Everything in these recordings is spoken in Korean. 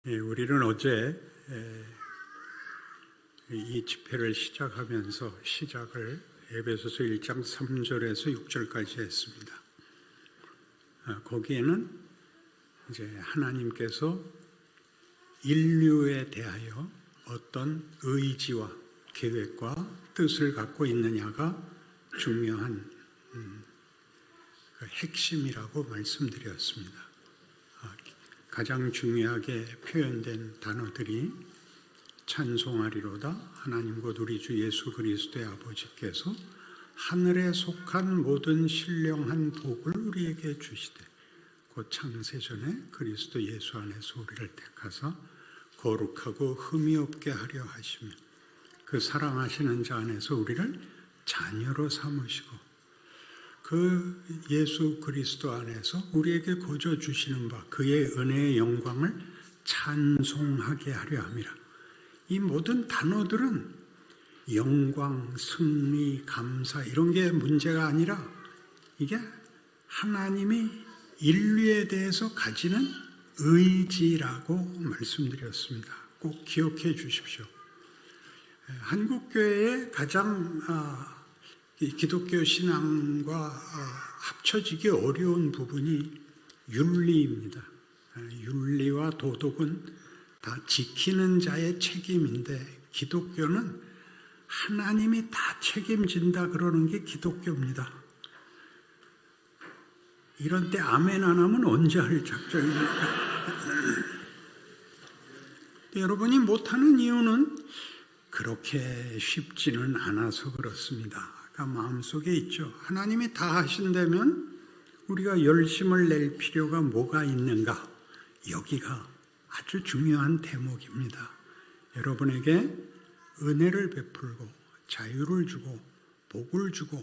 우리는 어제 이 집회를 시작하면서 시작을 에베소서 1장 3절에서 6절까지 했습니다. 거기에는 이제 하나님께서 인류에 대하여 어떤 의지와 계획과 뜻을 갖고 있느냐가 중요한 핵심이라고 말씀드렸습니다. 가장 중요하게 표현된 단어들이 찬송하리로다 하나님 곧 우리 주 예수 그리스도의 아버지께서 하늘에 속한 모든 신령한 복을 우리에게 주시되 곧 창세전에 그리스도 예수 안에서 우리를 택하사 거룩하고 흠이 없게 하려 하시며 그 사랑하시는 자 안에서 우리를 자녀로 삼으시고 그 예수 그리스도 안에서 우리에게 거저 주시는 바 그의 은혜의 영광을 찬송하게 하려 함이라. 이 모든 단어들은 영광, 승리, 감사 이런 게 문제가 아니라 이게 하나님이 인류에 대해서 가지는 의지라고 말씀드렸습니다. 꼭 기억해 주십시오. 한국교회의 가장 기독교 신앙과 합쳐지기 어려운 부분이 윤리입니다. 윤리와 도덕은 다 지키는 자의 책임인데 기독교는 하나님이 다 책임진다 그러는 게 기독교입니다. 이런 때 아멘 안 하면 언제 할 작정입니까? 여러분이 못하는 이유는 그렇게 쉽지는 않아서 그렇습니다. 마음속에 있죠. 하나님이 다 하신다면 우리가 열심을 낼 필요가 뭐가 있는가? 여기가 아주 중요한 대목입니다. 여러분에게 은혜를 베풀고 자유를 주고 복을 주고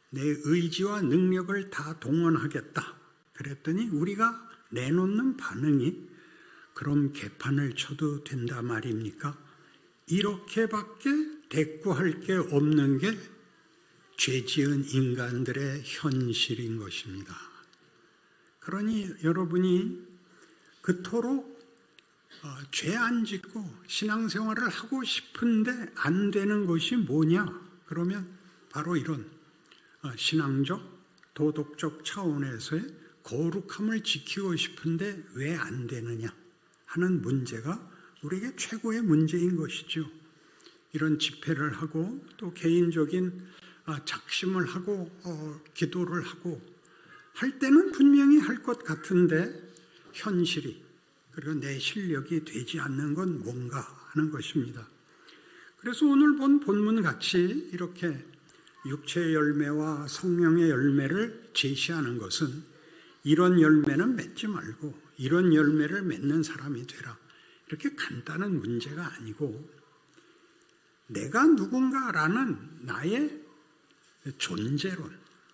내 의지와 능력을 다 동원하겠다. 그랬더니 우리가 내놓는 반응이 그럼 개판을 쳐도 된다 말입니까? 이렇게밖에 대꾸할 게 없는 게 죄 지은 인간들의 현실인 것입니다. 그러니 여러분이 그토록 죄 안 짓고 신앙생활을 하고 싶은데 안 되는 것이 뭐냐? 그러면 바로 이런 신앙적, 도덕적 차원에서의 거룩함을 지키고 싶은데 왜 안 되느냐 하는 문제가 우리에게 최고의 문제인 것이죠. 이런 집회를 하고 또 개인적인 작심을 하고 기도를 하고 할 때는 분명히 할 것 같은데 현실이 그리고 내 실력이 되지 않는 건 뭔가 하는 것입니다. 그래서 오늘 본 본문 같이 이렇게 육체의 열매와 성령의 열매를 제시하는 것은 이런 열매는 맺지 말고 이런 열매를 맺는 사람이 되라. 이렇게 간단한 문제가 아니고 내가 누군가라는 나의 존재론,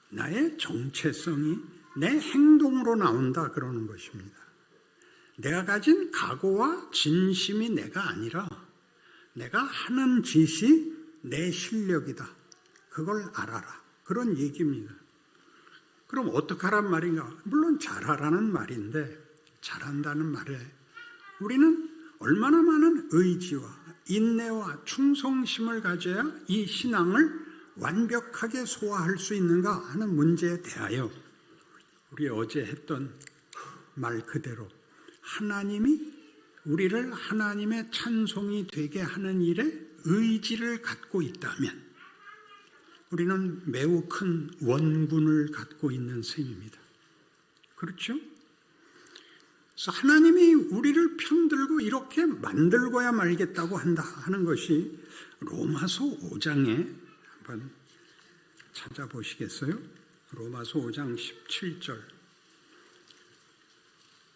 나의 정체성이 내 행동으로 나온다 그러는 것입니다. 내가 가진 각오와 진심이 내가 아니라 내가 하는 짓이 내 실력이다. 그걸 알아라. 그런 얘기입니다. 그럼 어떡하란 말인가? 물론 잘하라는 말인데 잘한다는 말에 우리는 얼마나 많은 의지와 인내와 충성심을 가져야 이 신앙을 완벽하게 소화할 수 있는가 하는 문제에 대하여 우리 어제 했던 말 그대로 하나님이 우리를 하나님의 찬송이 되게 하는 일에 의지를 갖고 있다면 우리는 매우 큰 원군을 갖고 있는 셈입니다. 그렇죠? 그래서 하나님이 우리를 편들고 이렇게 만들고야 말겠다고 한다 하는 것이 로마서 5장에 한번 찾아보시겠어요? 로마서 5장 17절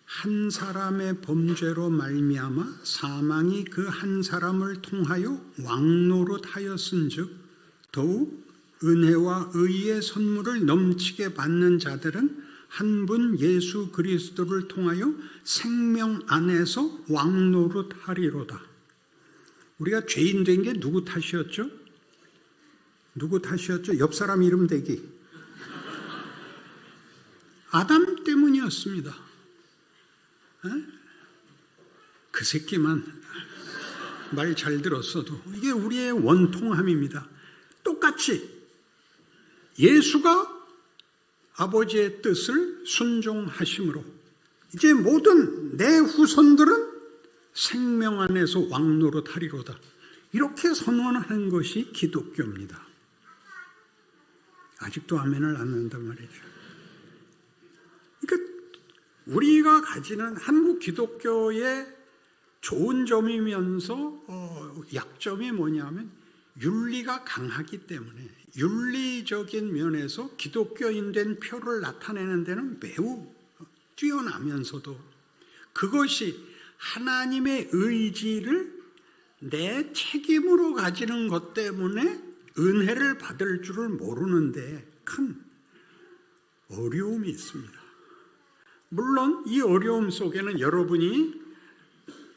한 사람의 범죄로 말미암아 사망이 그 한 사람을 통하여 왕노릇하였은즉 더욱 은혜와 의의 선물을 넘치게 받는 자들은 한 분 예수 그리스도를 통하여 생명 안에서 왕노릇하리로다. 우리가 죄인 된 게 누구 탓이었죠? 누구 탓이었죠? 옆 사람 이름 대기. 아담 때문이었습니다. 그 새끼만 말 잘 들었어도 이게 우리의 원통함입니다. 똑같이 예수가 아버지의 뜻을 순종하심으로 이제 모든 내 후손들은 생명 안에서 왕노릇하리로다. 이렇게 선언하는 것이 기독교입니다. 아직도 아멘을 안 한단 말이죠. 그러니까 우리가 가지는 한국 기독교의 좋은 점이면서 약점이 뭐냐면 윤리가 강하기 때문에 윤리적인 면에서 기독교인 된 표를 나타내는 데는 매우 뛰어나면서도 그것이 하나님의 의지를 내 책임으로 가지는 것 때문에 은혜를 받을 줄을 모르는데 큰 어려움이 있습니다. 물론 이 어려움 속에는 여러분이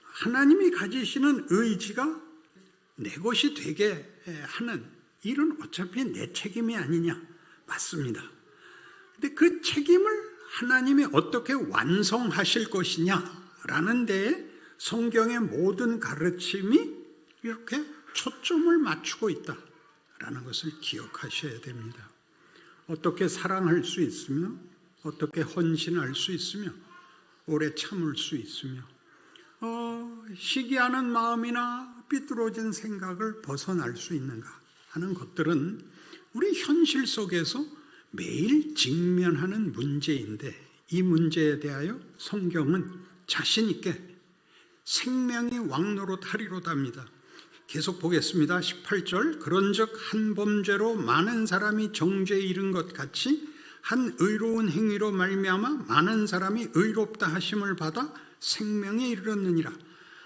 하나님이 가지시는 의지가 내 것이 되게 하는 일은 어차피 내 책임이 아니냐, 맞습니다. 근데 그 책임을 하나님이 어떻게 완성하실 것이냐라는 데에 성경의 모든 가르침이 이렇게 초점을 맞추고 있다라는 것을 기억하셔야 됩니다. 어떻게 사랑할 수 있으며 어떻게 헌신할 수 있으며 오래 참을 수 있으며 시기하는 마음이나 삐뚤어진 생각을 벗어날 수 있는가 하는 것들은 우리 현실 속에서 매일 직면하는 문제인데 이 문제에 대하여 성경은 자신 있게 생명이 왕노릇하리로답니다. 계속 보겠습니다. 18절 그런즉 한 범죄로 많은 사람이 정죄에 이른 것 같이 한 의로운 행위로 말미암아 많은 사람이 의롭다 하심을 받아 생명에 이르렀느니라.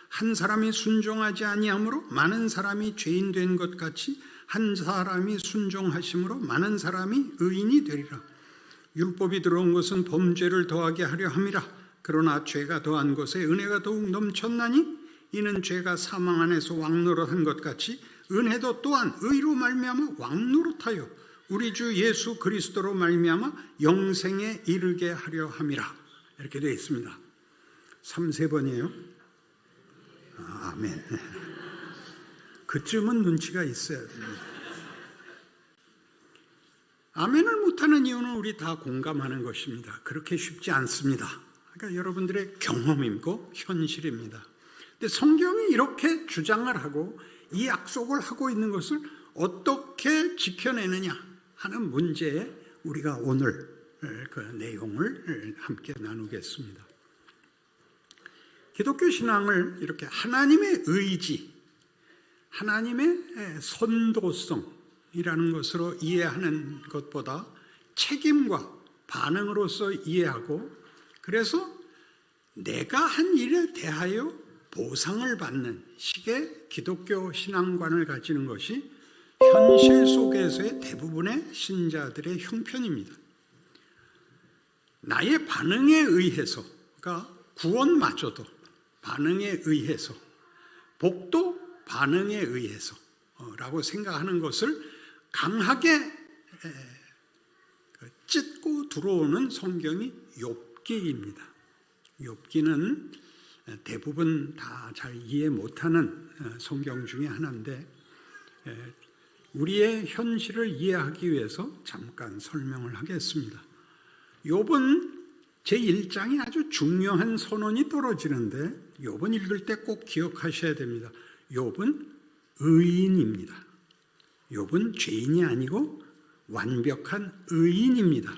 한 사람이 순종하지 아니함으로 많은 사람이 죄인 된 것 같이 한 사람이 순종하심으로 많은 사람이 의인이 되리라. 율법이 들어온 것은 범죄를 더하게 하려 함이라. 그러나 죄가 더한 것에 은혜가 더욱 넘쳤나니 이는 죄가 사망 안에서 왕노릇한 것 같이 은혜도 또한 의로 말미암아 왕노릇하여 우리 주 예수 그리스도로 말미암아 영생에 이르게 하려 함이라. 이렇게 되어 있습니다. 3-4번이에요. 아멘. 그쯤은 눈치가 있어야 됩니다. 아멘을 못하는 이유는 우리 다 공감하는 것입니다. 그렇게 쉽지 않습니다. 그러니까 여러분들의 경험이고 현실입니다. 근데 성경이 이렇게 주장을 하고 이 약속을 하고 있는 것을 어떻게 지켜내느냐 하는 문제에 우리가 오늘 그 내용을 함께 나누겠습니다. 기독교 신앙을 이렇게 하나님의 의지, 하나님의 선도성이라는 것으로 이해하는 것보다 책임과 반응으로서 이해하고 그래서 내가 한 일에 대하여 보상을 받는 식의 기독교 신앙관을 가지는 것이 현실 속에서의 대부분의 신자들의 형편입니다. 나의 반응에 의해서, 그러니까 구원마저도 반응에 의해서, 복도 반응에 의해서 라고 생각하는 것을 강하게 찢고 들어오는 성경이 욥기입니다. 욥기는 대부분 다 잘 이해 못하는 성경 중에 하나인데 우리의 현실을 이해하기 위해서 잠깐 설명을 하겠습니다. 욥은 제1장에 아주 중요한 선언이 떨어지는데 욥은 읽을 때 꼭 기억하셔야 됩니다. 욥은 의인입니다. 욥은 죄인이 아니고 완벽한 의인입니다.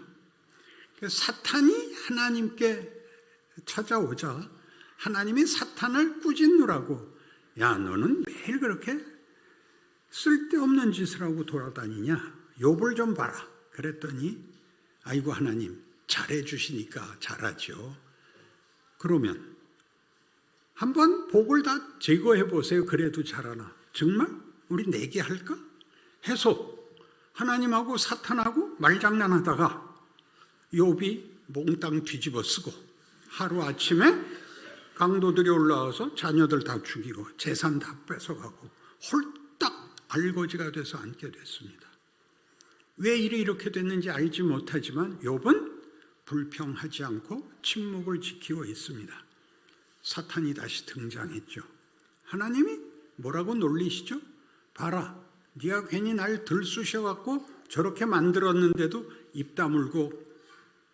사탄이 하나님께 찾아오자 하나님이 사탄을 꾸짖느라고 야 너는 매일 그렇게 쓸데없는 짓을 하고 돌아다니냐 욥을 좀 봐라 그랬더니 아이고 하나님 잘해 주시니까 잘하죠. 그러면 한번 복을 다 제거해 보세요. 그래도 잘하나 정말 우리 내게 할까 해서 하나님하고 사탄하고 말장난하다가 욥이 몽땅 뒤집어 쓰고 하루아침에 강도들이 올라와서 자녀들 다 죽이고 재산 다 뺏어가고 홀딱 알거지가 돼서 앉게 됐습니다. 왜 일이 이렇게 됐는지 알지 못하지만 욥은 불평하지 않고 침묵을 지키고 있습니다. 사탄이 다시 등장했죠. 하나님이 뭐라고 놀리시죠? 봐라, 네가 괜히 날 들쑤셔갖고 저렇게 만들었는데도 입 다물고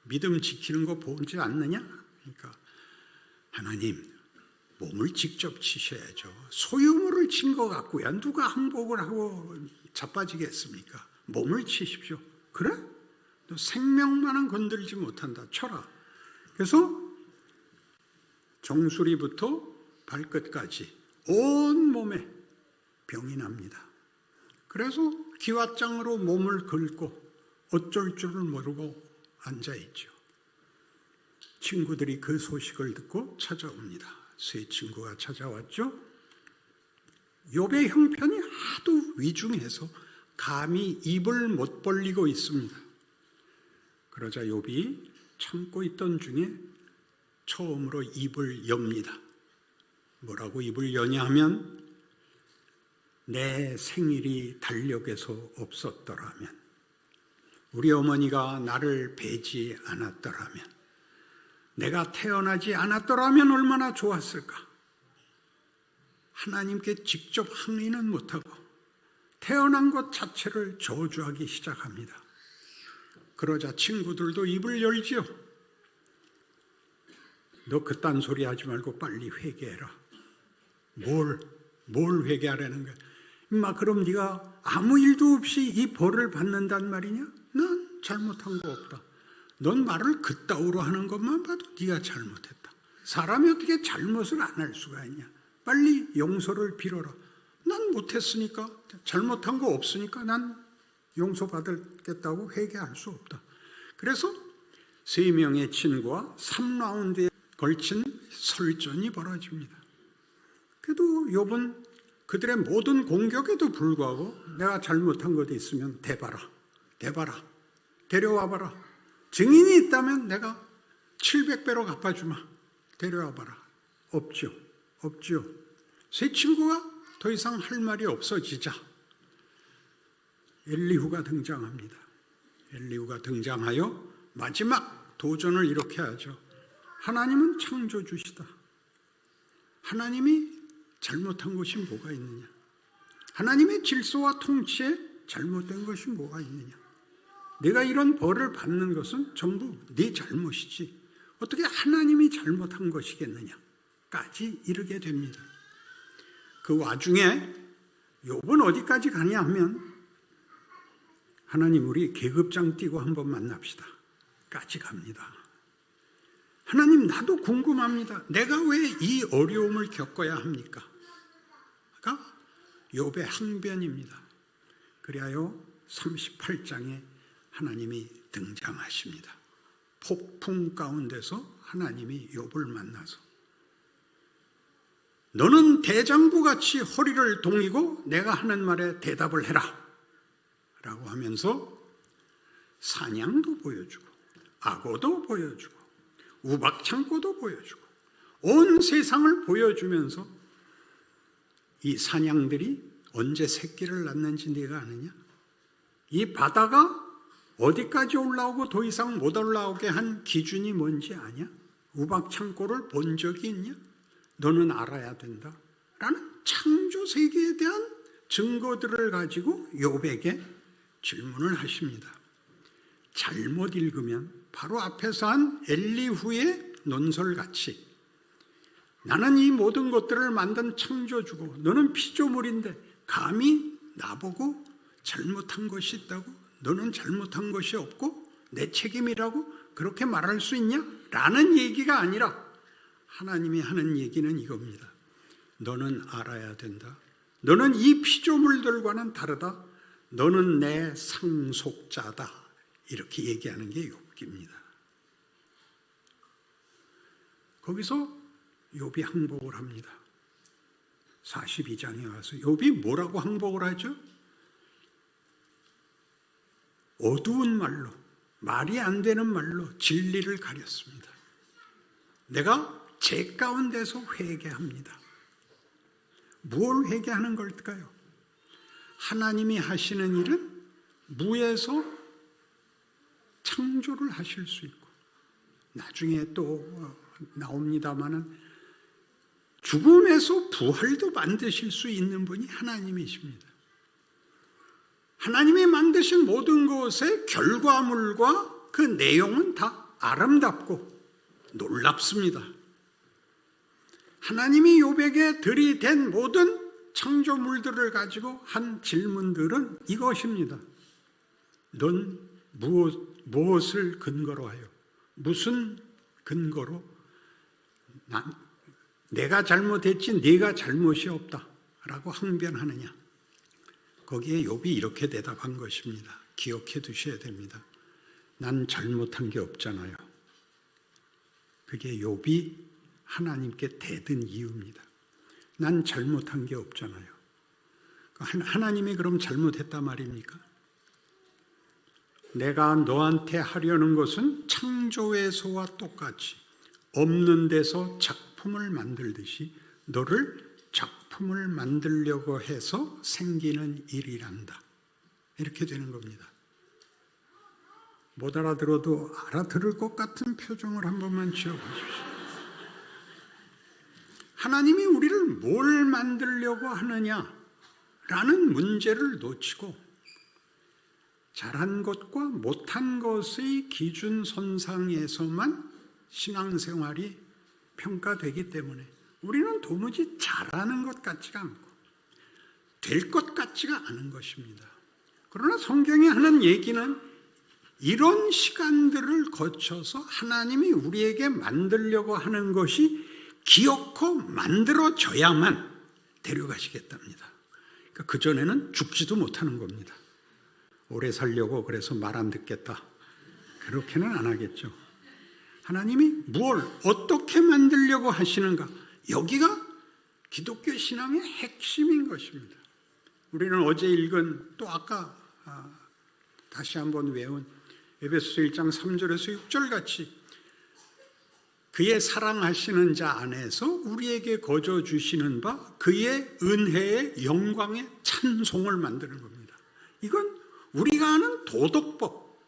믿음 지키는 거 보지 않느냐? 그러니까 하나님, 몸을 직접 치셔야죠. 소유물을 친 것 같고야 누가 항복을 하고 자빠지겠습니까? 몸을 치십시오. 그래? 너 생명만은 건들지 못한다. 쳐라. 그래서 정수리부터 발끝까지 온 몸에 병이 납니다. 그래서 기왓장으로 몸을 긁고 어쩔 줄을 모르고 앉아있죠. 친구들이 그 소식을 듣고 찾아옵니다. 세 친구가 찾아왔죠. 욥의 형편이 하도 위중해서 감히 입을 못 벌리고 있습니다. 그러자 욥이 참고 있던 중에 처음으로 입을 엽니다. 뭐라고 입을 여냐 하면, 내 생일이 달력에서 없었더라면, 우리 어머니가 나를 베지 않았더라면, 내가 태어나지 않았더라면 얼마나 좋았을까. 하나님께 직접 항의는 못하고 태어난 것 자체를 저주하기 시작합니다. 그러자 친구들도 입을 열지요. 너 그딴 소리 하지 말고 빨리 회개해라. 뭘 회개하라는 거야? 임마, 그럼 네가 아무 일도 없이 이 벌을 받는단 말이냐? 난 잘못한 거 없다. 넌 말을 그따위로 하는 것만 봐도 네가 잘못했다. 사람이 어떻게 잘못을 안 할 수가 있냐? 빨리 용서를 빌어라. 난 못했으니까, 잘못한 거 없으니까 난 용서받겠다고 회개할 수 없다. 그래서 3명의 친구와 3라운드에 걸친 설전이 벌어집니다. 그래도 욥은 그들의 모든 공격에도 불구하고 내가 잘못한 것이 있으면 대봐라, 데려와봐라. 증인이 있다면 내가 700배로 갚아주마. 데려와봐라. 없죠. 세 친구가 더 이상 할 말이 없어지자 엘리후가 등장합니다. 엘리후가 등장하여 마지막 도전을 이렇게 하죠. 하나님은 창조주시다. 하나님이 잘못한 것이 뭐가 있느냐? 하나님의 질서와 통치에 잘못된 것이 뭐가 있느냐? 내가 이런 벌을 받는 것은 전부 네 잘못이지 어떻게 하나님이 잘못한 것이겠느냐까지 이르게 됩니다. 그 와중에 욥은 어디까지 가냐 하면, 하나님, 우리 계급장 띄고 한번 만납시다 까지 갑니다. 하나님, 나도 궁금합니다. 내가 왜 이 어려움을 겪어야 합니까? 가 욥의 항변입니다. 그리하여 38장에 하나님이 등장하십니다. 폭풍 가운데서 하나님이 욥을 만나서, 너는 대장부같이 허리를 동이고 내가 하는 말에 대답을 해라 라고 하면서 사냥도 보여주고 악어도 보여주고 우박창고도 보여주고 온 세상을 보여주면서, 이 사냥들이 언제 새끼를 낳는지 네가 아느냐? 이 바다가 어디까지 올라오고 더 이상 못 올라오게 한 기준이 뭔지 아냐? 우박창고를 본 적이 있냐? 너는 알아야 된다 라는 창조 세계에 대한 증거들을 가지고 욥에게 질문을 하십니다. 잘못 읽으면 바로 앞에서 한 엘리후의 논설같이, 나는 이 모든 것들을 만든 창조주고 너는 피조물인데 감히 나보고 잘못한 것이 있다고, 너는 잘못한 것이 없고 내 책임이라고 그렇게 말할 수 있냐? 라는 얘기가 아니라 하나님이 하는 얘기는 이겁니다. 너는 알아야 된다. 너는 이 피조물들과는 다르다. 너는 내 상속자다. 이렇게 얘기하는 게 욥기입니다. 거기서 욥이 항복을 합니다. 42장에 와서 욥이 뭐라고 항복을 하죠? 어두운 말로, 말이 안 되는 말로 진리를 가렸습니다. 내가 제 가운데서 회개합니다. 무엇을 회개하는 걸까요? 하나님이 하시는 일은 무에서 창조를 하실 수 있고, 나중에 또 나옵니다마는 죽음에서 부활도 만드실 수 있는 분이 하나님이십니다. 하나님이 만드신 모든 것의 결과물과 그 내용은 다 아름답고 놀랍습니다. 하나님이 욥에게 들이댄 모든 창조물들을 가지고 한 질문들은 이것입니다. 넌 무엇을 근거로 하여, 무슨 근거로 내가 잘못했지 네가 잘못이 없다 라고 항변하느냐. 거기에 욥이 이렇게 대답한 것입니다. 기억해 두셔야 됩니다. 난 잘못한 게 없잖아요. 그게 욥이 하나님께 대든 이유입니다. 난 잘못한 게 없잖아요. 하나님이 그럼 잘못했단 말입니까? 내가 너한테 하려는 것은 창조에서와 똑같이 없는 데서 작품을 만들듯이 너를 작품을 만들려고 해서 생기는 일이란다. 이렇게 되는 겁니다. 못 알아들어도 알아들을 것 같은 표정을 한 번만 지어보십시오. 하나님이 우리를 뭘 만들려고 하느냐라는 문제를 놓치고 잘한 것과 못한 것의 기준선상에서만 신앙생활이 평가되기 때문에 우리는 도무지 잘하는 것 같지가 않고 될 것 같지가 않은 것입니다. 그러나 성경이 하는 얘기는 이런 시간들을 거쳐서 하나님이 우리에게 만들려고 하는 것이 기어코 만들어져야만 데려가시겠답니다. 그러니까 그전에는 죽지도 못하는 겁니다. 오래 살려고 그래서 말 안 듣겠다. 그렇게는 안 하겠죠. 하나님이 뭘 어떻게 만들려고 하시는가. 여기가 기독교 신앙의 핵심인 것입니다. 우리는 어제 읽은 또 아까 다시 한번 외운 에베소서 1장 3절에서 6절 같이 그의 사랑하시는 자 안에서 우리에게 거저 주시는 바 그의 은혜의 영광의 찬송을 만드는 겁니다. 이건 우리가 아는 도덕법,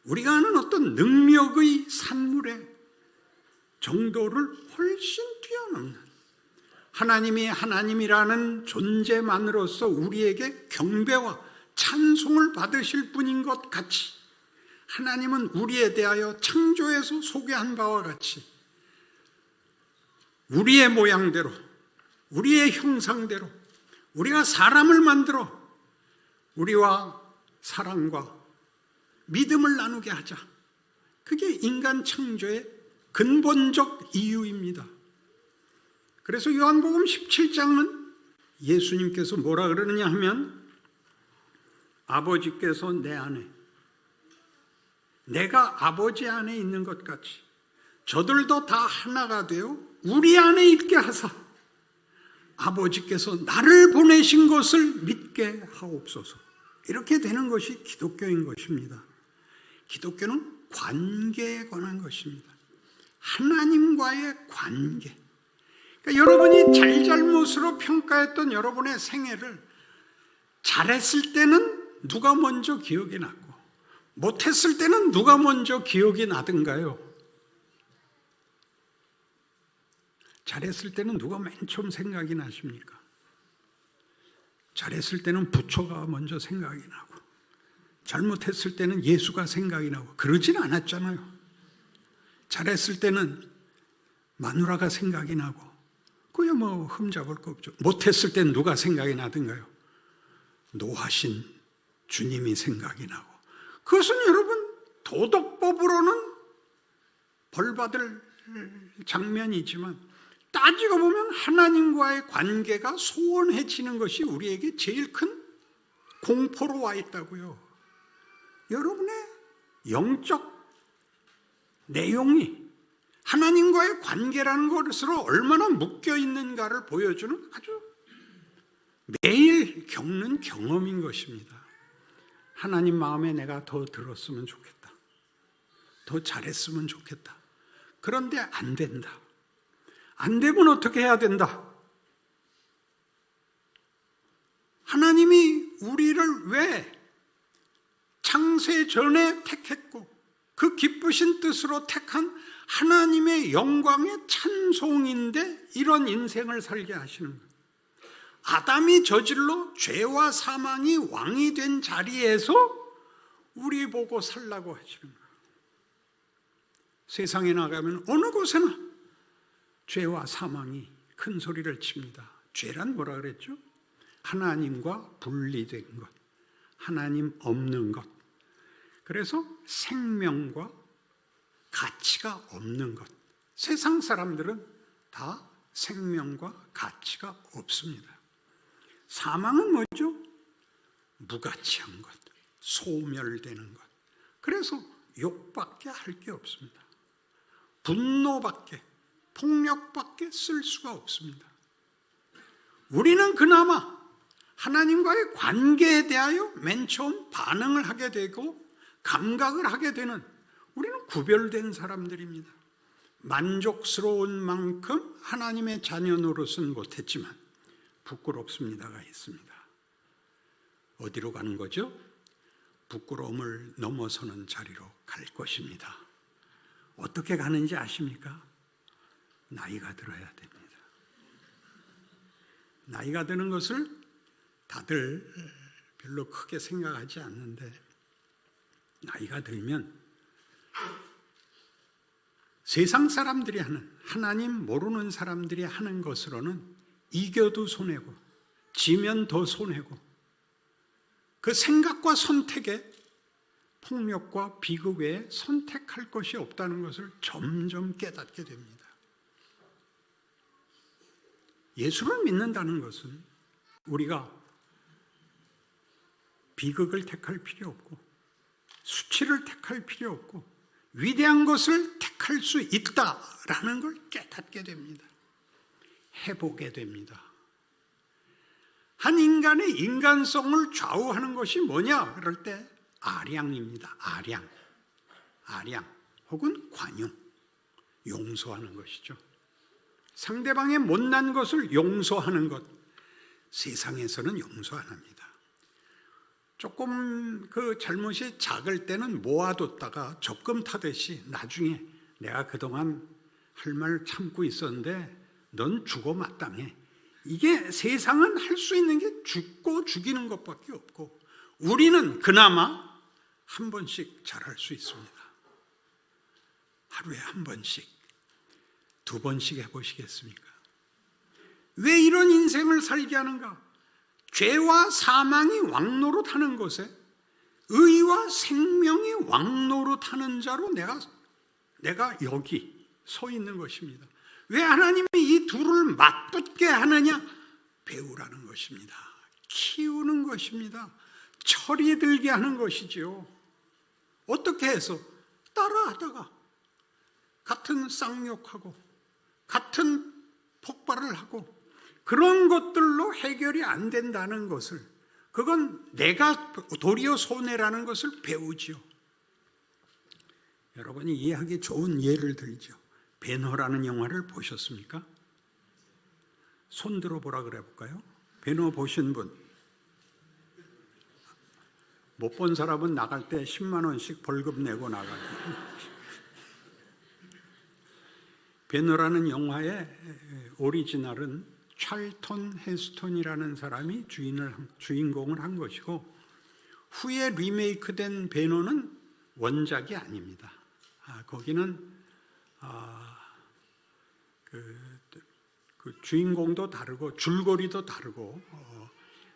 우리가 아는 어떤 능력의 산물의 정도를 훨씬 뛰어넘는 하나님이 하나님이라는 존재만으로서 우리에게 경배와 찬송을 받으실 분인 것 같이 하나님은 우리에 대하여 창조에서 소개한 바와 같이 우리의 모양대로, 우리의 형상대로 우리가 사람을 만들어 우리와 사랑과 믿음을 나누게 하자. 그게 인간 창조의 근본적 이유입니다. 그래서 요한복음 17장은 예수님께서 뭐라 그러느냐 하면 아버지께서 내 안에 내가 아버지 안에 있는 것 같이 저들도 다 하나가 되어 우리 안에 있게 하사 아버지께서 나를 보내신 것을 믿게 하옵소서. 이렇게 되는 것이 기독교인 것입니다. 기독교는 관계에 관한 것입니다. 하나님과의 관계. 그러니까 여러분이 잘잘못으로 평가했던 여러분의 생애를 잘했을 때는 누가 먼저 기억이 났고 못했을 때는 누가 먼저 기억이 나든가요? 잘했을 때는 누가 맨 처음 생각이 나십니까? 잘했을 때는 부처가 먼저 생각이 나고 잘못했을 때는 예수가 생각이 나고 그러진 않았잖아요. 잘했을 때는 마누라가 생각이 나고 그야 뭐 흠잡을 거 없죠. 못했을 때는 누가 생각이 나든가요? 노하신 주님이 생각이 나고 그것은 여러분 도덕법으로는 벌받을 장면이지만 따지고 보면 하나님과의 관계가 소원해지는 것이 우리에게 제일 큰 공포로 와 있다고요. 여러분의 영적 내용이 하나님과의 관계라는 것으로 얼마나 묶여 있는가를 보여주는 아주 매일 겪는 경험인 것입니다. 하나님 마음에 내가 더 들었으면 좋겠다. 더 잘했으면 좋겠다. 그런데 안 된다. 안 되면 어떻게 해야 된다? 하나님이 우리를 왜 창세 전에 택했고 그 기쁘신 뜻으로 택한 하나님의 영광의 찬송인데 이런 인생을 살게 하시는 거예요. 아담이 저질러 죄와 사망이 왕이 된 자리에서 우리 보고 살라고 하시는 거예요. 세상에 나가면 어느 곳에나 죄와 사망이 큰 소리를 칩니다. 죄란 뭐라 그랬죠? 하나님과 분리된 것, 하나님 없는 것. 그래서 생명과 가치가 없는 것. 세상 사람들은 다 생명과 가치가 없습니다. 사망은 뭐죠? 무가치한 것, 소멸되는 것. 그래서 욕밖에 할 게 없습니다. 분노밖에, 폭력밖에 쓸 수가 없습니다. 우리는 그나마 하나님과의 관계에 대하여 맨 처음 반응을 하게 되고 감각을 하게 되는, 우리는 구별된 사람들입니다. 만족스러운 만큼 하나님의 자녀 노릇은 못했지만 부끄럽습니다가 있습니다. 어디로 가는 거죠? 부끄러움을 넘어서는 자리로 갈 것입니다. 어떻게 가는지 아십니까? 나이가 들어야 됩니다. 나이가 드는 것을 다들 별로 크게 생각하지 않는데, 나이가 들면 세상 사람들이 하는, 하나님 모르는 사람들이 하는 것으로는 이겨도 손해고 지면 더 손해고, 그 생각과 선택에 폭력과 비극 외에 선택할 것이 없다는 것을 점점 깨닫게 됩니다. 예수를 믿는다는 것은 우리가 비극을 택할 필요 없고 수치를 택할 필요 없고 위대한 것을 택할 수 있다라는 걸 깨닫게 됩니다. 해보게 됩니다. 한 인간의 인간성을 좌우하는 것이 뭐냐? 그럴 때 아량입니다. 아량 혹은 관용, 용서하는 것이죠. 상대방의 못난 것을 용서하는 것, 세상에서는 용서 안 합니다. 조금 그 잘못이 작을 때는 모아뒀다가 적금 타듯이 나중에 내가 그동안 할 말 참고 있었는데 넌 죽어 마땅해. 이게 세상은 할 수 있는 게 죽고 죽이는 것밖에 없고, 우리는 그나마 한 번씩 잘할 수 있습니다. 하루에 한 번씩, 두 번씩 해보시겠습니까? 왜 이런 인생을 살게 하는가? 죄와 사망이 왕노릇하는 곳에 의와 생명이 왕노릇하는 자로 내가 여기 서 있는 것입니다. 왜 하나님이 이 둘을 맞붙게 하느냐? 배우라는 것입니다. 키우는 것입니다. 철이 들게 하는 것이지요. 어떻게 해서? 따라하다가 같은 쌍욕하고 같은 폭발을 하고 그런 것들로 해결이 안 된다는 것을, 그건 내가 도리어 손해라는 것을 배우지요. 여러분이 이해하기 좋은 예를 들죠. 배너라는 영화를 보셨습니까? 손 들어보라 그래 볼까요? 배너 보신 분? 못 본 사람은 나갈 때 10만 원씩 벌금 내고 나가요. 배너라는 영화의 오리지널은 찰턴 헤스턴이라는 사람이 주인공을 한 것이고, 후에 리메이크된 배너는 원작이 아닙니다. 거기는 그 주인공도 다르고 줄거리도 다르고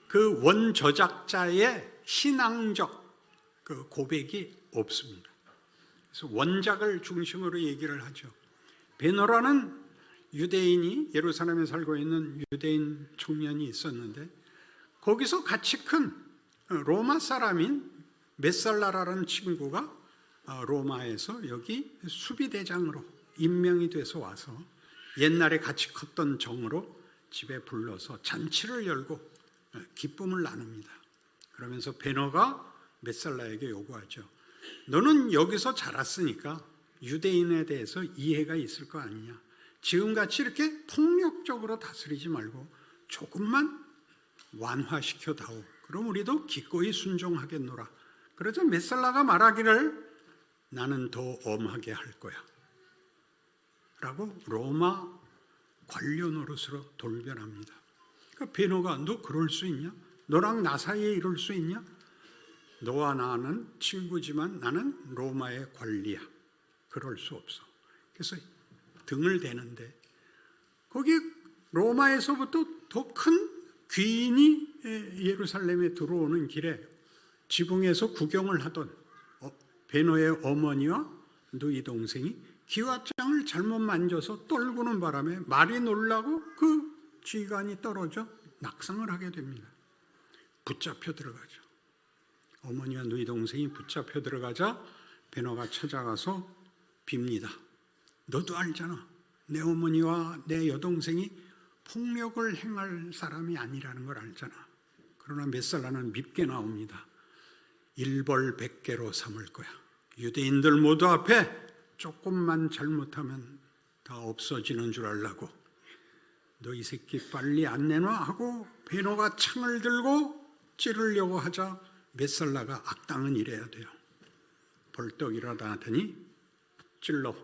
그 원저작자의 신앙적 그 고백이 없습니다. 그래서 원작을 중심으로 얘기를 하죠. 베너라는 유대인이, 예루살렘에 살고 있는 유대인 청년이 있었는데, 거기서 같이 큰 로마 사람인 메살라라는 친구가 로마에서 여기 수비대장으로 임명이 돼서 와서 옛날에 같이 컸던 정으로 집에 불러서 잔치를 열고 기쁨을 나눕니다. 그러면서 베너가 메살라에게 요구하죠. 너는 여기서 자랐으니까 유대인에 대해서 이해가 있을 거 아니냐. 지금같이 이렇게 폭력적으로 다스리지 말고 조금만 완화시켜다오. 그럼 우리도 기꺼이 순종하겠노라. 그러자 메살라가 말하기를, 나는 더 엄하게 할 거야 라고 로마 관료 노릇으로 돌변합니다. 그러니까 베노가 너 그럴 수 있냐? 너랑 나 사이에 이럴 수 있냐? 너와 나는 친구지만 나는 로마의 관리야. 그럴 수 없어. 그래서 등을 대는데 거기 로마에서부터 더 큰 귀인이 예루살렘에 들어오는 길에 지붕에서 구경을 하던 베노의 어머니와 누이 동생이 기와장을 잘못 만져서 떨구는 바람에 말이 놀라고 그 쥐관이 떨어져 낙상을 하게 됩니다. 붙잡혀 들어가죠. 어머니와 누이 동생이 붙잡혀 들어가자 베노가 찾아가서 빕니다. 너도 알잖아. 내 어머니와 내 여동생이 폭력을 행할 사람이 아니라는 걸 알잖아. 그러나 메살라는 밉게 나옵니다. 일벌백계로 삼을 거야. 유대인들 모두 앞에 조금만 잘못하면 다 없어지는 줄 알라고. 너 이 새끼 빨리 안 내놔 하고 베노가 창을 들고 찌르려고 하자 메살라가 악당은 이래야 돼요. 벌떡 일어나더니 찔러.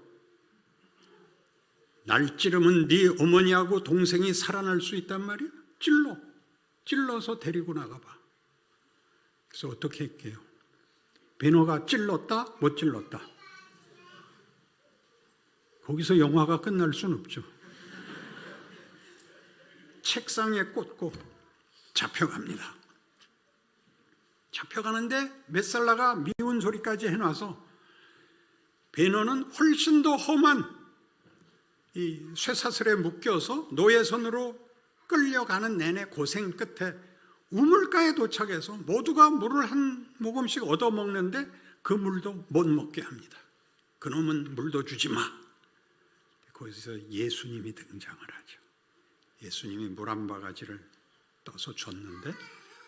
날 찌르면 네 어머니하고 동생이 살아날 수 있단 말이야. 찔러서 데리고 나가봐. 그래서 어떻게 할게요? 베노가 찔렀다? 못 찔렀다? 거기서 영화가 끝날 수는 없죠. 책상에 꽂고 잡혀갑니다. 잡혀가는데 메살라가 미운 소리까지 해놔서 베노는 훨씬 더 험한 이 쇠사슬에 묶여서 노예선으로 끌려가는 내내 고생 끝에 우물가에 도착해서 모두가 물을 한 모금씩 얻어먹는데 그 물도 못 먹게 합니다. 그놈은 물도 주지 마. 거기서 예수님이 등장을 하죠. 예수님이 물 한 바가지를 떠서 줬는데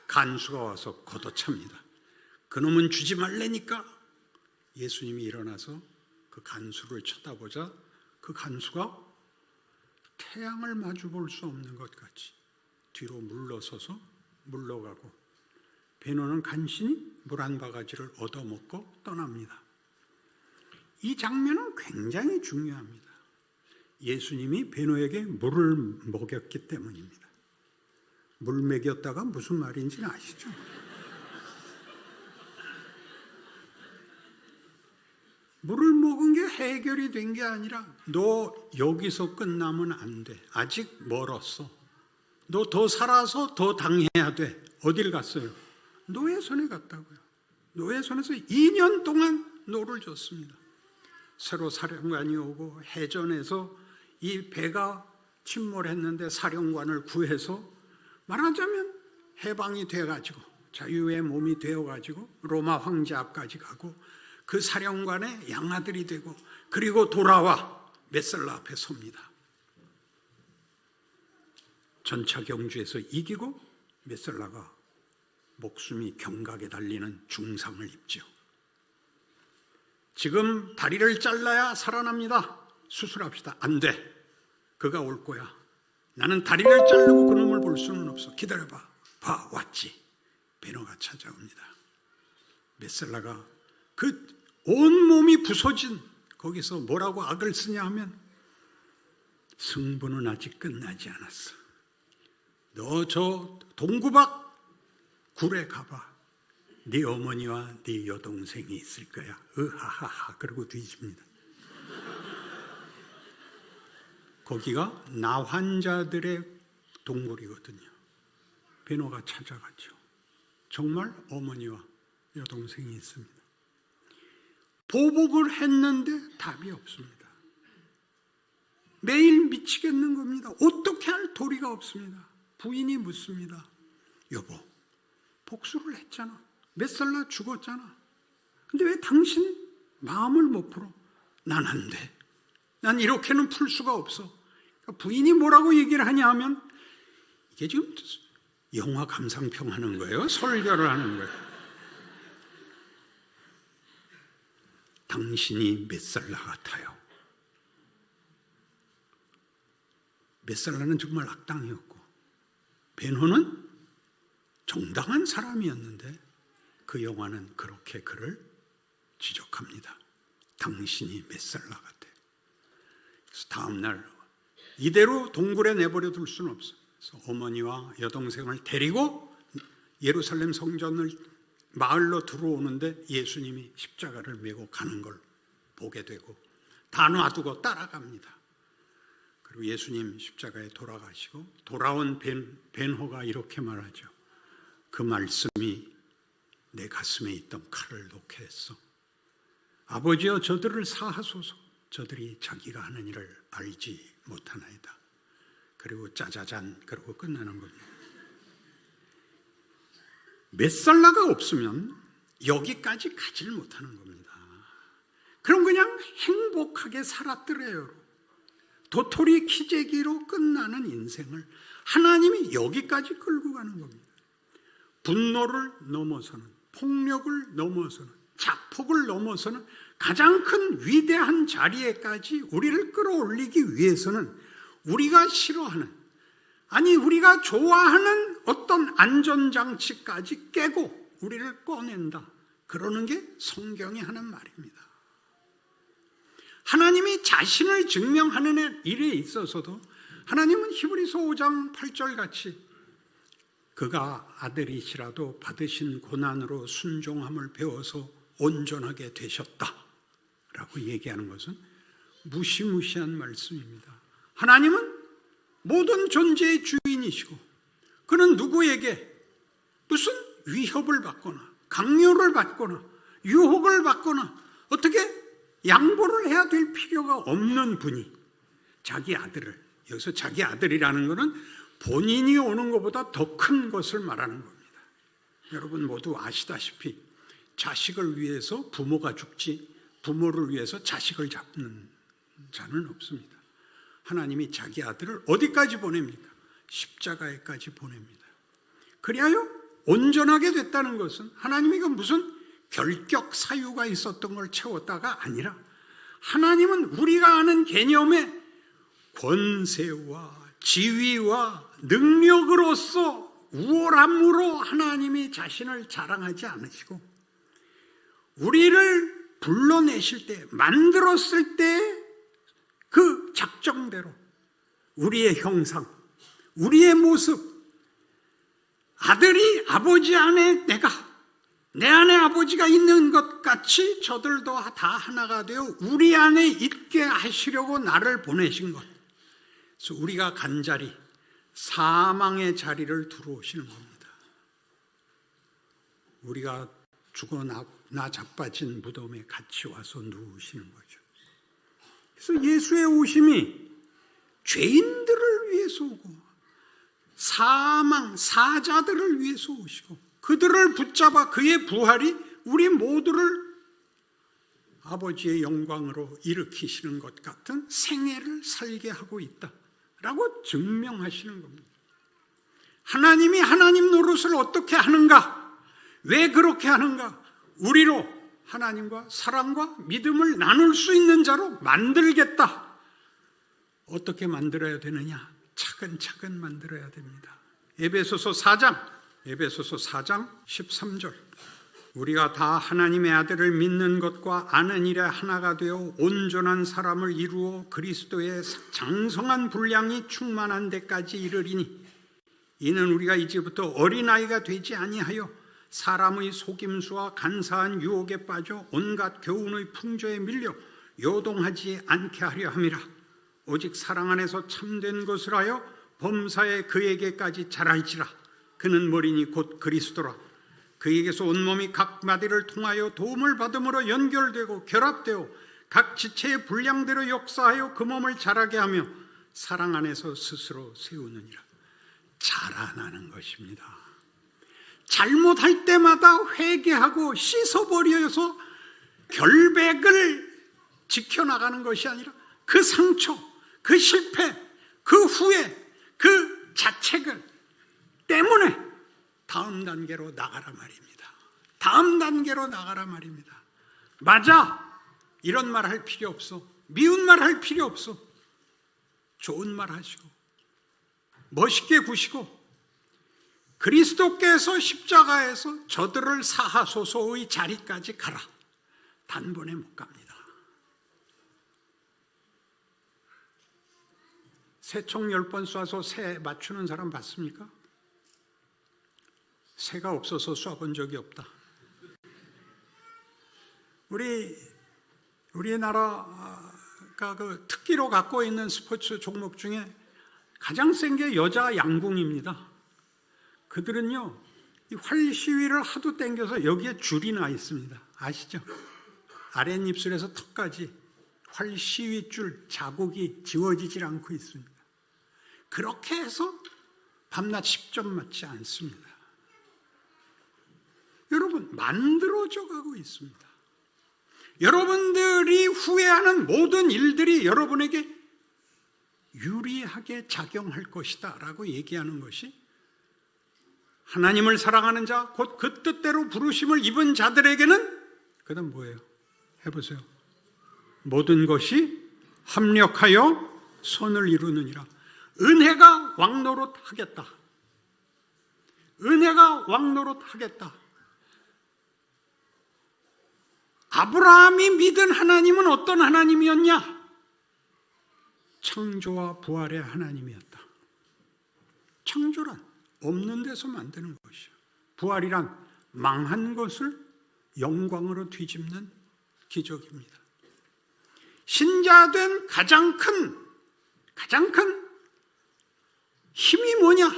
간수가 와서 걷어찹니다. 그놈은 주지 말래니까 예수님이 일어나서 그 간수를 쳐다보자 그 간수가 태양을 마주 볼 수 없는 것 같이 뒤로 물러서서 물러가고 베노는 간신히 물 한 바가지를 얻어먹고 떠납니다. 이 장면은 굉장히 중요합니다. 예수님이 베노에게 물을 먹였기 때문입니다. 물 먹였다가 무슨 말인지는 아시죠? 물을 먹은 게 해결이 된 게 아니라 너 여기서 끝나면 안 돼. 아직 멀었어. 너 더 살아서 더 당해야 돼. 어딜 갔어요? 노예선에 갔다고요. 노예선에서 2년 동안 노를 줬습니다. 새로 사령관이 오고 해전에서 이 배가 침몰했는데 사령관을 구해서 말하자면 해방이 돼가지고 자유의 몸이 되어가지고 로마 황제 앞까지 가고 그 사령관의 양아들이 되고 그리고 돌아와 메살라 앞에 섭니다. 전차 경주에서 이기고 메살라가 목숨이 경각에 달리는 중상을 입죠. 지금 다리를 잘라야 살아납니다. 수술합시다. 안 돼. 그가 올 거야. 나는 다리를 자르고 그놈을 볼 수는 없어. 기다려봐. 봐, 왔지. 베노가 찾아옵니다. 메살라가 그 온몸이 부서진 거기서 뭐라고 악을 쓰냐 하면 승부는 아직 끝나지 않았어. 너 저 동구박 굴에 가봐. 네 어머니와 네 여동생이 있을 거야. 으하하하 그러고 뒤집니다. 거기가 나환자들의 동굴이거든요. 베노가 찾아갔죠. 정말 어머니와 여동생이 있습니다. 보복을 했는데 답이 없습니다. 매일 미치겠는 겁니다. 어떻게 할 도리가 없습니다. 부인이 묻습니다. 여보, 복수를 했잖아. 메살라 죽었잖아. 근데 왜 당신 마음을 못 풀어? 난 안 돼. 난 이렇게는 풀 수가 없어. 그러니까 부인이 뭐라고 얘기를 하냐 하면 이게 지금 영화 감상평 하는 거예요? 설교를 하는 거예요? 당신이 메살라 같아요. 메살라는 정말 악당이었고 베노는 정당한 사람이었는데 그 영화는 그렇게 그를 지적합니다. 당신이 메살라 같아. 그래서 다음날 이대로 동굴에 내버려 둘 수는 없어. 그래서 어머니와 여동생을 데리고 예루살렘 성전을 마을로 들어오는데 예수님이 십자가를 메고 가는 걸 보게 되고 다 놔두고 따라갑니다. 그리고 예수님 십자가에 돌아가시고 돌아온 벤호가 이렇게 말하죠. 그 말씀이 내 가슴에 있던 칼을 놓게 했어. 아버지여 저들을 사하소서. 저들이 자기가 하는 일을 알지 못하나이다. 그리고 짜자잔 그러고 끝나는 겁니다. 메살라가 없으면 여기까지 가질 못하는 겁니다. 그럼 그냥 행복하게 살았더래요. 도토리 키재기로 끝나는 인생을 하나님이 여기까지 끌고 가는 겁니다. 분노를 넘어서는, 폭력을 넘어서는, 자폭을 넘어서는 가장 큰 위대한 자리에까지 우리를 끌어올리기 위해서는 우리가 싫어하는, 아니 우리가 좋아하는 어떤 안전장치까지 깨고 우리를 꺼낸다. 그러는 게 성경이 하는 말입니다. 하나님이 자신을 증명하는 일에 있어서도 하나님은 히브리서 5장 8절 같이 그가 아들이시라도 받으신 고난으로 순종함을 배워서 온전하게 되셨다 라고 얘기하는 것은 무시무시한 말씀입니다. 하나님은 모든 존재의 주인이시고 그는 누구에게 무슨 위협을 받거나 강요를 받거나 유혹을 받거나 어떻게 양보를 해야 될 필요가 없는 분이 자기 아들을, 여기서 자기 아들이라는 것은 본인이 오는 것보다 더 큰 것을 말하는 겁니다. 여러분 모두 아시다시피 자식을 위해서 부모가 죽지 부모를 위해서 자식을 잡는 자는 없습니다. 하나님이 자기 아들을 어디까지 보냅니까? 십자가에까지 보냅니다. 그리하여 온전하게 됐다는 것은 하나님이 그 무슨 결격 사유가 있었던 걸 채웠다가 아니라 하나님은 우리가 아는 개념의 권세와 지위와 능력으로서 우월함으로 하나님이 자신을 자랑하지 않으시고 우리를 불러내실 때, 만들었을 때 그 작정대로 우리의 형상, 우리의 모습, 아들이 아버지 안에 내 안에 아버지가 있는 것 같이 저들도 다 하나가 되어 우리 안에 있게 하시려고 나를 보내신 것. 그래서 우리가 간 자리, 사망의 자리를 들어오시는 겁니다. 우리가 죽어 나 자빠진 무덤에 같이 와서 누우시는 거죠. 그래서 예수의 오심이 죄인들을 위해서 오고 사자들을 위해서 오시고 그들을 붙잡아 그의 부활이 우리 모두를 아버지의 영광으로 일으키시는 것 같은 생애를 살게 하고 있다라고 증명하시는 겁니다. 하나님이 하나님 노릇을 어떻게 하는가? 왜 그렇게 하는가? 우리로 하나님과 사랑과 믿음을 나눌 수 있는 자로 만들겠다. 어떻게 만들어야 되느냐? 차근차근 만들어야 됩니다. 에베소서 4장 13절 우리가 다 하나님의 아들을 믿는 것과 아는 일에 하나가 되어 온전한 사람을 이루어 그리스도의 장성한 분량이 충만한 데까지 이르리니 이는 우리가 이제부터 어린아이가 되지 아니하여 사람의 속임수와 간사한 유혹에 빠져 온갖 교훈의 풍조에 밀려 요동하지 않게 하려 함이라. 오직 사랑 안에서 참된 것을 하여 범사에 그에게까지 자랄지라. 그는 머리니 곧 그리스도라. 그에게서 온몸이 각 마디를 통하여 도움을 받음으로 연결되고 결합되어 각 지체의 분량대로 역사하여 그 몸을 자라게 하며 사랑 안에서 스스로 세우느니라. 자라나는 것입니다. 잘못할 때마다 회개하고 씻어버려서 결백을 지켜나가는 것이 아니라 그 상처, 그 실패, 그 후회, 그 자책을 때문에 다음 단계로 나가라 말입니다. 다음 단계로 나가라 말입니다. 맞아, 이런 말 할 필요 없어. 미운 말 할 필요 없어. 좋은 말 하시고 멋있게 구시고 그리스도께서 십자가에서 저들을 사하소서의 자리까지 가라. 단번에 못 갑니다. 새총 10번 쏴서 새 맞추는 사람 봤습니까? 새가 없어서 쏴본 적이 없다. 우리나라가 그 특기로 갖고 있는 스포츠 종목 중에 가장 센 게 여자 양궁입니다. 그들은요, 이 활 시위를 하도 땡겨서 여기에 줄이 나 있습니다. 아시죠? 아랫입술에서 턱까지 활 시위 줄 자국이 지워지질 않고 있습니다. 그렇게 해서 밤낮 10점 맞지 않습니다. 여러분, 만들어져 가고 있습니다. 여러분들이 후회하는 모든 일들이 여러분에게 유리하게 작용할 것이다 라고 얘기하는 것이 하나님을 사랑하는 자, 곧 그 뜻대로 부르심을 입은 자들에게는 그다음 뭐예요? 해보세요. 모든 것이 합력하여 선을 이루느니라. 은혜가 왕노릇하겠다. 은혜가 왕노릇하겠다. 아브라함이 믿은 하나님은 어떤 하나님이었냐? 창조와 부활의 하나님이었다. 창조란 없는 데서 만드는 것이요, 부활이란 망한 것을 영광으로 뒤집는 기적입니다. 신자된 가장 큰 힘이 뭐냐?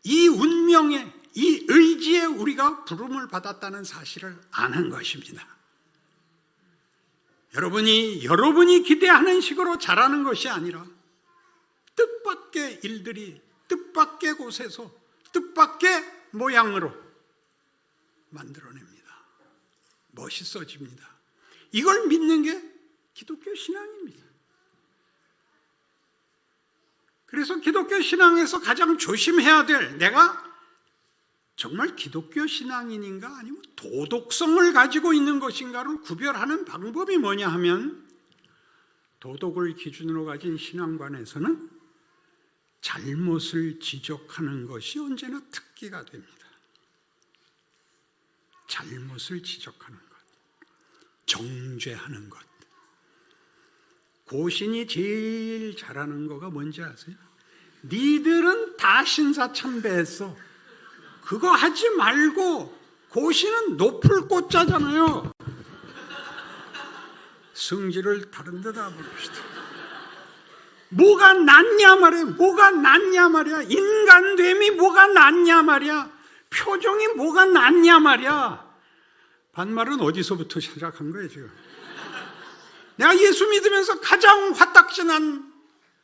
이 운명에, 이 의지에 우리가 부름을 받았다는 사실을 아는 것입니다. 여러분이 기대하는 식으로 자라는 것이 아니라 뜻밖의 일들이 뜻밖의 곳에서 뜻밖의 모양으로 만들어냅니다. 멋있어집니다. 이걸 믿는 게 기독교 신앙입니다. 그래서 기독교 신앙에서 가장 조심해야 될, 내가 정말 기독교 신앙인인가 아니면 도덕성을 가지고 있는 것인가를 구별하는 방법이 뭐냐 하면, 도덕을 기준으로 가진 신앙관에서는 잘못을 지적하는 것이 언제나 특기가 됩니다. 잘못을 지적하는 것, 정죄하는 것. 고신이 제일 잘하는 거가 뭔지 아세요? 니들은 다 신사참배했어. 그거 하지 말고 고신은 높을 꽂자잖아요. 성질을 다른 데다 부릅시다. 뭐가 낫냐 말이야. 뭐가 낫냐 말이야. 인간됨이 뭐가 낫냐 말이야. 표정이 뭐가 낫냐 말이야. 반말은 어디서부터 시작한 거예요 지금? 내가 예수 믿으면서 가장 화딱지난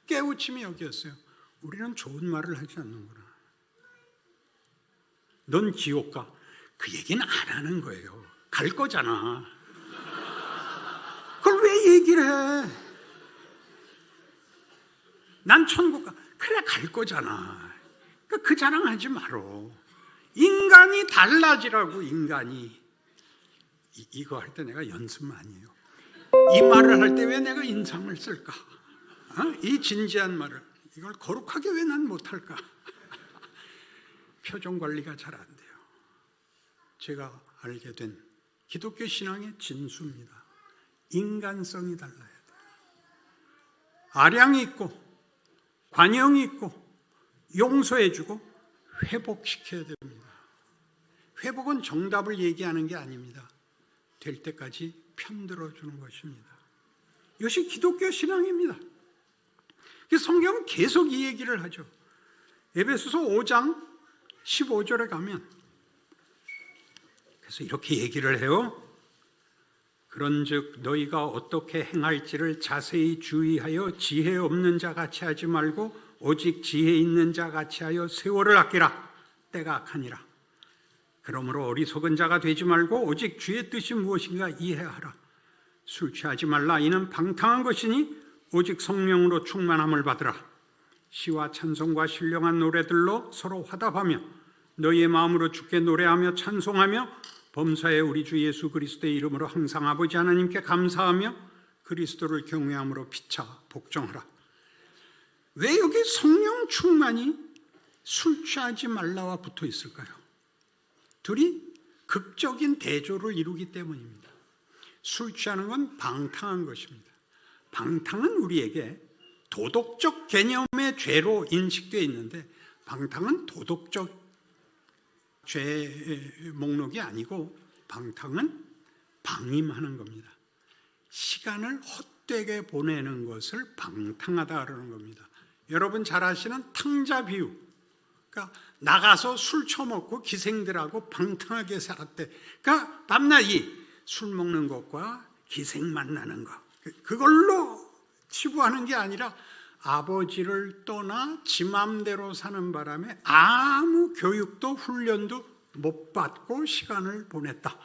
깨우침이 여기였어요. 우리는 좋은 말을 하지 않는구나. 넌 지옥 가. 그 얘기는 안 하는 거예요. 갈 거잖아. 그걸 왜 얘기를 해? 난 천국 가. 그래, 갈 거잖아. 그 자랑하지 말어. 인간이 달라지라고, 인간이. 이거 할 때 내가 연습 많이 해요. 이 말을 할 때 왜 내가 인상을 쓸까? 이 진지한 말을, 이걸 거룩하게 왜 난 못할까? 표정 관리가 잘 안 돼요. 제가 알게 된 기독교 신앙의 진수입니다. 인간성이 달라야 돼요. 아량이 있고 관용이 있고 용서해주고 회복시켜야 됩니다. 회복은 정답을 얘기하는 게 아닙니다. 될 때까지 편들어주는 것입니다. 이것이 기독교 신앙입니다. 성경은 계속 이 얘기를 하죠. 에베소서 5장 15절에 가면, 그래서 이렇게 얘기를 해요. 그런즉 너희가 어떻게 행할지를 자세히 주의하여 지혜 없는 자 같이 하지 말고 오직 지혜 있는 자 같이 하여 세월을 아끼라. 때가 악하니라. 그러므로 어리석은 자가 되지 말고 오직 주의 뜻이 무엇인가 이해하라. 술 취하지 말라. 이는 방탕한 것이니 오직 성령으로 충만함을 받으라. 시와 찬송과 신령한 노래들로 서로 화답하며 너희의 마음으로 주께 노래하며 찬송하며 범사에 우리 주 예수 그리스도의 이름으로 항상 아버지 하나님께 감사하며 그리스도를 경외함으로 피차 복종하라. 왜 여기 성령 충만이 술 취하지 말라와 붙어 있을까요? 둘이 극적인 대조를 이루기 때문입니다. 술 취하는 건 방탕한 것입니다. 방탕은 우리에게 도덕적 개념의 죄로 인식되어 있는데 방탕은 도덕적 죄 목록이 아니고 방탕은 방임하는 겁니다. 시간을 헛되게 보내는 것을 방탕하다 그러는 겁니다. 여러분 잘 아시는 탕자 비유. 그러니까 나가서 술 처먹고 기생들하고 방탕하게 살았대. 그러니까 밤낮이 술 먹는 것과 기생 만나는 것. 그걸로 치부하는 게 아니라 아버지를 떠나 지 맘대로 사는 바람에 아무 교육도 훈련도 못 받고 시간을 보냈다.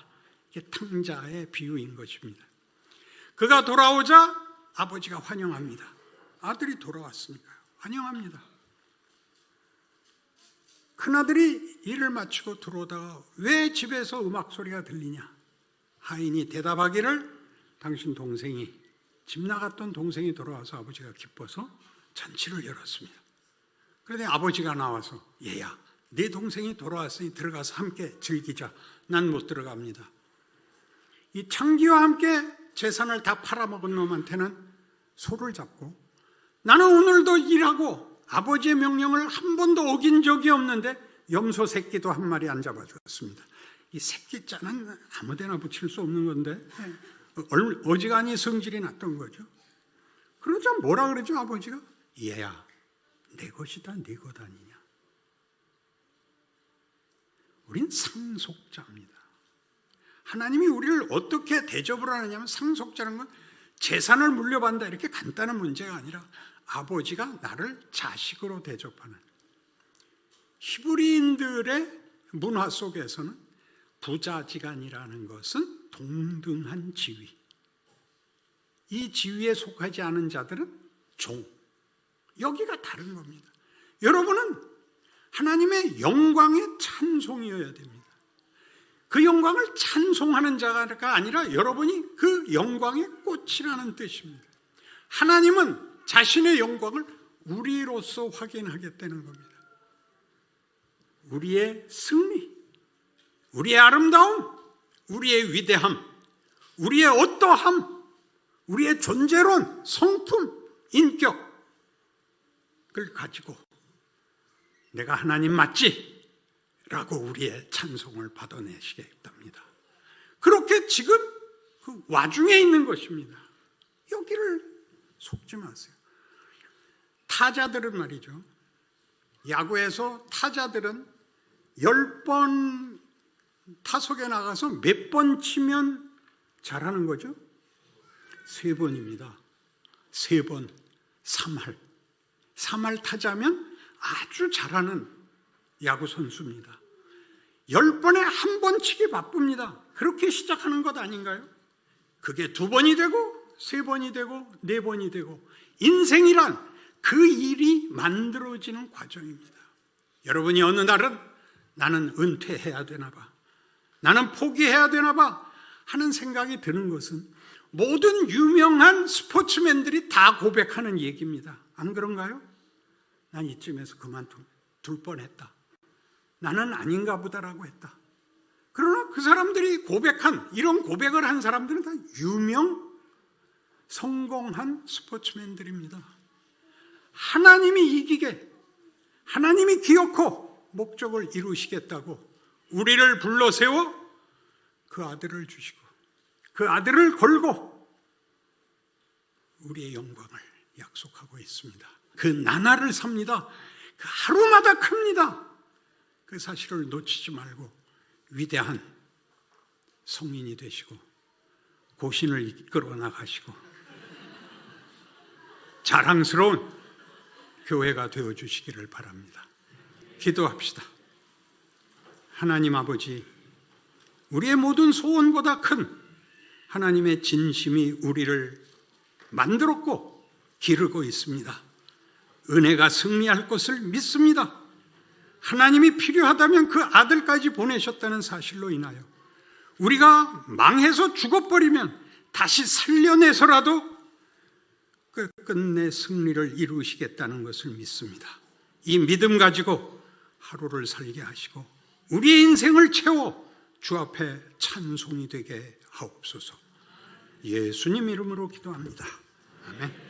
이게 탕자의 비유인 것입니다. 그가 돌아오자 아버지가 환영합니다. 아들이 돌아왔으니까요. 환영합니다. 큰아들이 일을 마치고 들어오다가 왜 집에서 음악 소리가 들리냐? 하인이 대답하기를 당신 동생이 집 나갔던 동생이 돌아와서 아버지가 기뻐서 잔치를 열었습니다. 그런데 아버지가 나와서 얘야 네 동생이 돌아왔으니 들어가서 함께 즐기자. 난 못 들어갑니다. 이 창기와 함께 재산을 다 팔아먹은 놈한테는 소를 잡고 나는 오늘도 일하고 아버지의 명령을 한 번도 어긴 적이 없는데 염소 새끼도 한 마리 안 잡아주었습니다. 이 새끼자는 아무데나 붙일 수 없는 건데 어지간히 성질이 났던 거죠. 그러자 뭐라 그러죠 아버지가? 얘야 내 것이다 네 것 아니냐. 우린 상속자입니다. 하나님이 우리를 어떻게 대접을 하느냐면 상속자는 건 재산을 물려받는다 이렇게 간단한 문제가 아니라 아버지가 나를 자식으로 대접하는. 히브리인들의 문화 속에서는 부자지간이라는 것은 동등한 지위. 이 지위에 속하지 않은 자들은 종. 여기가 다른 겁니다. 여러분은 하나님의 영광의 찬송이어야 됩니다. 그 영광을 찬송하는 자가 아니라 여러분이 그 영광의 꽃이라는 뜻입니다. 하나님은 자신의 영광을 우리로서 확인하겠다는 겁니다. 우리의 승리, 우리의 아름다움, 우리의 위대함, 우리의 어떠함, 우리의 존재론, 성품, 인격을 가지고 내가 하나님 맞지? 라고 우리의 찬송을 받아내시겠답니다. 그렇게 지금 그 와중에 있는 것입니다. 여기를 속지 마세요. 타자들은 말이죠. 야구에서 타자들은 10번 타석에 나가서 몇 번 치면 잘하는 거죠? 3번입니다. 3번, 3할. 3할 타자면 아주 잘하는 야구 선수입니다. 10번에 한 번 치기 바쁩니다. 그렇게 시작하는 것 아닌가요? 그게 2번이 되고 3번이 되고 4번이 되고 인생이란 그 일이 만들어지는 과정입니다. 여러분이 어느 날은 나는 은퇴해야 되나 봐, 나는 포기해야 되나 봐 하는 생각이 드는 것은 모든 유명한 스포츠맨들이 다 고백하는 얘기입니다. 안 그런가요? 난 이쯤에서 그만둘 뻔했다. 나는 아닌가 보다라고 했다. 그러나 그 사람들이 고백한, 이런 고백을 한 사람들은 다 유명 성공한 스포츠맨들입니다. 하나님이 이기게, 하나님이 기어코 목적을 이루시겠다고 우리를 불러세워 그 아들을 주시고 그 아들을 걸고 우리의 영광을 약속하고 있습니다. 그 나날을 삽니다. 그 하루마다 큽니다. 그 사실을 놓치지 말고 위대한 성인이 되시고 고신을 이끌어 나가시고 자랑스러운 교회가 되어주시기를 바랍니다. 기도합시다. 하나님 아버지, 우리의 모든 소원보다 큰 하나님의 진심이 우리를 만들었고 기르고 있습니다. 은혜가 승리할 것을 믿습니다. 하나님이 필요하다면 그 아들까지 보내셨다는 사실로 인하여 우리가 망해서 죽어버리면 다시 살려내서라도 끝내 승리를 이루시겠다는 것을 믿습니다. 이 믿음 가지고 하루를 살게 하시고 우리의 인생을 채워 주 앞에 찬송이 되게 하옵소서. 예수님 이름으로 기도합니다. 아멘.